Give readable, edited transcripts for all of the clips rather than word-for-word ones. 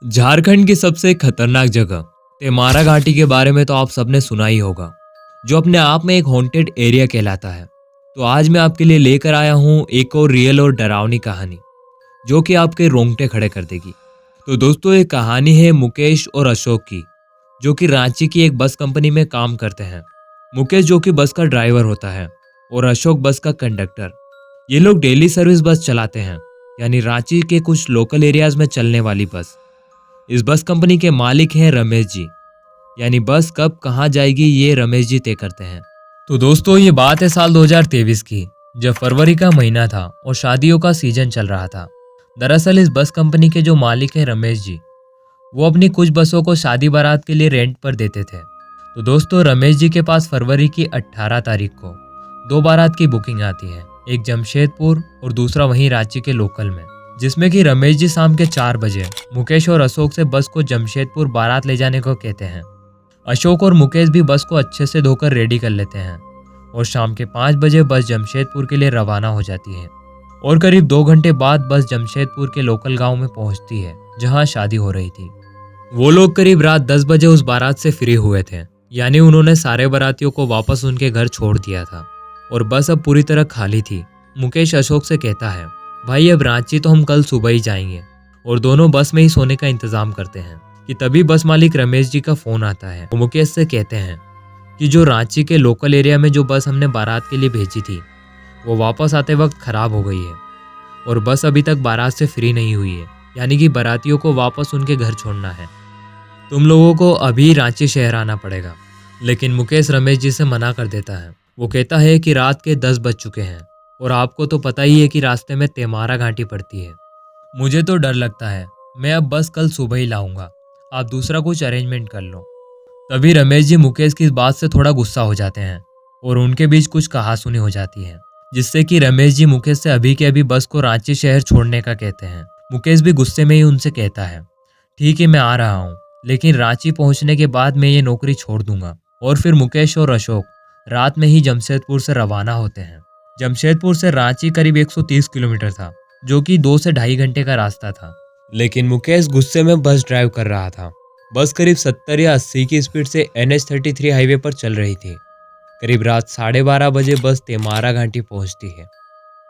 झारखंड की सबसे खतरनाक जगह तेमारा घाटी के बारे में तो आप सबने सुना ही होगा, जो अपने आप में एक हॉन्टेड एरिया कहलाता है। तो आज मैं आपके लिए लेकर आया हूँ एक और रियल और डरावनी कहानी, जो कि आपके रोंगटे खड़े कर देगी। तो दोस्तों, ये कहानी है मुकेश और अशोक की, जो कि रांची की एक बस कंपनी में काम करते हैं। मुकेश जो कि बस का ड्राइवर होता है और अशोक बस का कंडक्टर। ये लोग डेली सर्विस बस चलाते हैं, यानी रांची के कुछ लोकल एरियाज में चलने वाली बस। इस बस कंपनी के मालिक हैं रमेश जी, यानी बस कब कहाँ जाएगी ये रमेश जी तय करते हैं। तो दोस्तों, ये बात है साल 2023 की, जब फरवरी का महीना था और शादियों का सीजन चल रहा था। दरअसल इस बस कंपनी के जो मालिक हैं रमेश जी, वो अपनी कुछ बसों को शादी बारात के लिए रेंट पर देते थे। तो दोस्तों, रमेश जी के पास फरवरी की 18 तारीख को दो बारात की बुकिंग आती है, एक जमशेदपुर और दूसरा वहीं रांची के लोकल में, जिसमें कि रमेश जी शाम के 4 बजे मुकेश और अशोक से बस को जमशेदपुर बारात ले जाने को कहते हैं। अशोक और मुकेश भी बस को अच्छे से धोकर रेडी कर लेते हैं और शाम के 5 बजे बस जमशेदपुर के लिए रवाना हो जाती है। और करीब 2 घंटे बाद बस जमशेदपुर के लोकल गांव में पहुंचती है, जहां शादी हो रही थी। वो लोग करीब रात 10 बजे उस बारात से फ्री हुए थे, यानी उन्होंने सारे बारातियों को वापस उनके घर छोड़ दिया था और बस अब पूरी तरह खाली थी। मुकेश अशोक से कहता है, भाई अब रांची तो हम कल सुबह ही जाएंगे, और दोनों बस में ही सोने का इंतजाम करते हैं कि तभी बस मालिक रमेश जी का फोन आता है। वो मुकेश से कहते हैं कि जो रांची के लोकल एरिया में जो बस हमने बारात के लिए भेजी थी, वो वापस आते वक्त खराब हो गई है और बस अभी तक बारात से फ्री नहीं हुई है, यानी कि बारातियों को वापस उनके घर छोड़ना है। तुम लोगों को अभी रांची शहर आना पड़ेगा। लेकिन मुकेश रमेश जी से मना कर देता है। वो कहता है कि रात के 10 बज चुके हैं और आपको तो पता ही है कि रास्ते में तेमारा घाटी पड़ती है। मुझे तो डर लगता है, मैं अब बस कल सुबह ही लाऊंगा, आप दूसरा कुछ अरेंजमेंट कर लो। तभी रमेश जी मुकेश की इस बात से थोड़ा गुस्सा हो जाते हैं और उनके बीच कुछ कहासुनी हो जाती है, जिससे कि रमेश जी मुकेश से अभी के अभी बस को रांची शहर छोड़ने का कहते हैं। मुकेश भी गुस्से में ही उनसे कहता है, ठीक है मैं आ रहा हूँ, लेकिन रांची पहुंचने के बाद मैं ये नौकरी छोड़ दूंगा। और फिर मुकेश और अशोक रात में ही जमशेदपुर से रवाना होते हैं। जमशेदपुर से रांची करीब 130 किलोमीटर था, जो कि 2 से ढाई घंटे का रास्ता था। लेकिन मुकेश गुस्से में बस ड्राइव कर रहा था। बस करीब 70 या 80 की स्पीड से NH33 हाईवे पर चल रही थी। करीब रात 12:30 बजे बस तेमारा घाटी पहुंचती है,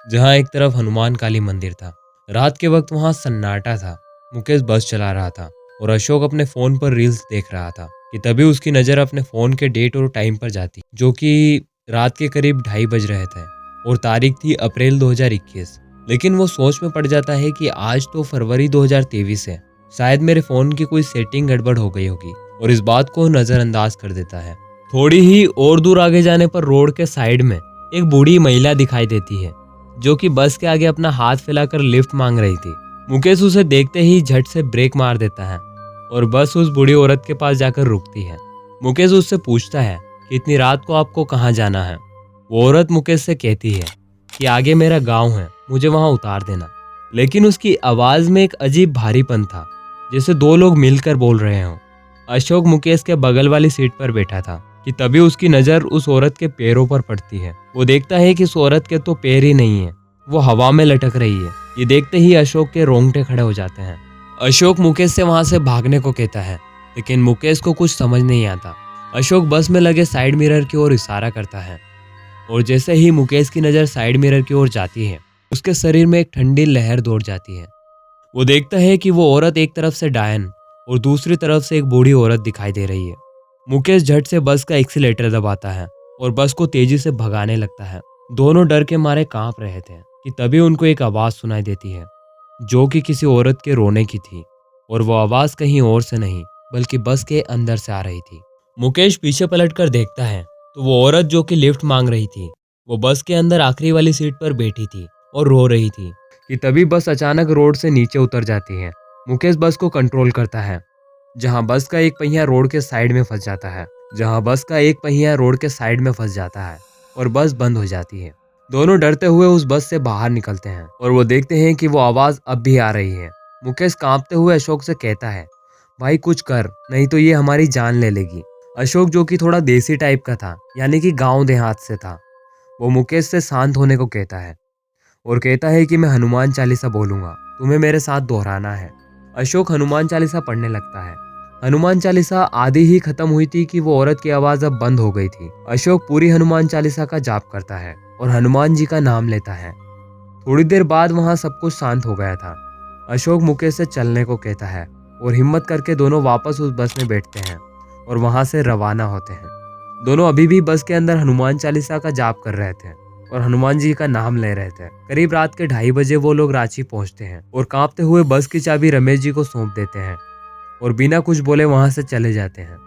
जहां एक तरफ हनुमान काली मंदिर था। रात के वक्त वहां सन्नाटा था। मुकेश बस चला रहा था और अशोक अपने फोन पर रील्स देख रहा था कि तभी उसकी नज़र अपने फ़ोन के डेट और टाइम पर जाती, जो कि रात के करीब 2:30 बज रहे थे और तारीख थी अप्रैल 2021। लेकिन वो सोच में पड़ जाता है कि आज तो फरवरी 2023 है, शायद मेरे फ़ोन की कोई सेटिंग गड़बड़ हो गई होगी, और इस बात को नज़रअंदाज कर देता है। थोड़ी ही और दूर आगे जाने पर रोड के साइड में एक बूढ़ी महिला दिखाई देती है, जो कि बस के आगे अपना हाथ फैलाकर लिफ्ट मांग रही थी। मुकेश उसे देखते ही झट से ब्रेक मार देता है और बस उस बूढ़ी औरत के पास जाकर रुकती है। मुकेश उससे पूछता है कि इतनी रात को आपको कहाँ जाना है। वो औरत मुकेश से कहती है कि आगे मेरा गांव है, मुझे वहां उतार देना। लेकिन उसकी आवाज में एक अजीब भारीपन था, जैसे दो लोग मिलकर बोल रहे हों। अशोक मुकेश के बगल वाली सीट पर बैठा था कि तभी उसकी नज़र उस औरत के पैरों पर पड़ती है। वो देखता है कि उस औरत के तो पैर ही नहीं है, वो हवा में लटक रही है। ये देखते ही अशोक के रोंगटे खड़े हो जाते हैं। अशोक मुकेश से वहां से भागने को कहता है, लेकिन मुकेश को कुछ समझ नहीं आता। अशोक बस में लगे साइड मिरर की ओर इशारा करता है और जैसे ही मुकेश की नज़र साइड मिरर की ओर जाती है, उसके शरीर में एक ठंडी लहर दौड़ जाती है। वो देखता है कि वो औरत एक तरफ से डायन और दूसरी तरफ से एक बूढ़ी औरत दिखाई दे रही है। मुकेश झट से बस का एक्सीलेटर दबाता है और बस को तेजी से भगाने लगता है। दोनों डर के मारे कांप रहे थे कि तभी उनको एक आवाज़ सुनाई देती है, जो कि किसी औरत के रोने की थी, और वो आवाज़ कहीं और से नहीं बल्कि बस के अंदर से आ रही थी। मुकेश पीछे पलटकर देखता है तो वो औरत जो कि लिफ्ट मांग रही थी, वो बस के अंदर आखिरी वाली सीट पर बैठी थी और रो रही थी कि तभी बस अचानक रोड से नीचे उतर जाती है। मुकेश बस को कंट्रोल करता है, जहां बस का एक पहिया रोड के साइड में फंस जाता है और बस बंद हो जाती है। दोनों डरते हुए उस बस से बाहर निकलते हैं और वो देखते हैं कि वो आवाज़ अब भी आ रही है। मुकेश कांपते हुए अशोक से कहता है, भाई कुछ कर, नहीं तो ये हमारी जान ले लेगी। अशोक जो कि थोड़ा देसी टाइप का था, यानी कि गांव देहात से था, वो मुकेश से शांत होने को कहता है और कहता है कि मैं हनुमान चालीसा बोलूंगा, तुम्हें मेरे साथ दोहराना है। अशोक हनुमान चालीसा पढ़ने लगता है। हनुमान चालीसा आधी ही खत्म हुई थी कि वो औरत की आवाज अब बंद हो गई थी। अशोक पूरी हनुमान चालीसा का जाप करता है और हनुमान जी का नाम लेता है। थोड़ी देर बाद वहां सब कुछ शांत हो गया था। अशोक मुकेश से चलने को कहता है और हिम्मत करके दोनों वापस उस बस में बैठते हैं और वहां से रवाना होते हैं। दोनों अभी भी बस के अंदर हनुमान चालीसा का जाप कर रहे थे और हनुमान जी का नाम ले रहे थे। करीब रात के 2:30 बजे वो लोग रांची पहुंचते हैं और कांपते हुए बस की चाबी रमेश जी को सौंप देते हैं और बिना कुछ बोले वहां से चले जाते हैं।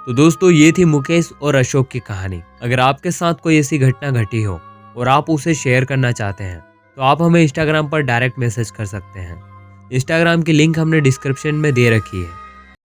तो दोस्तों, ये थी मुकेश और अशोक की कहानी। अगर आपके साथ कोई ऐसी घटना घटी हो और आप उसे शेयर करना चाहते हैं तो आप हमें इंस्टाग्राम पर डायरेक्ट मैसेज कर सकते हैं। इंस्टाग्राम की लिंक हमने डिस्क्रिप्शन में दे रखी है।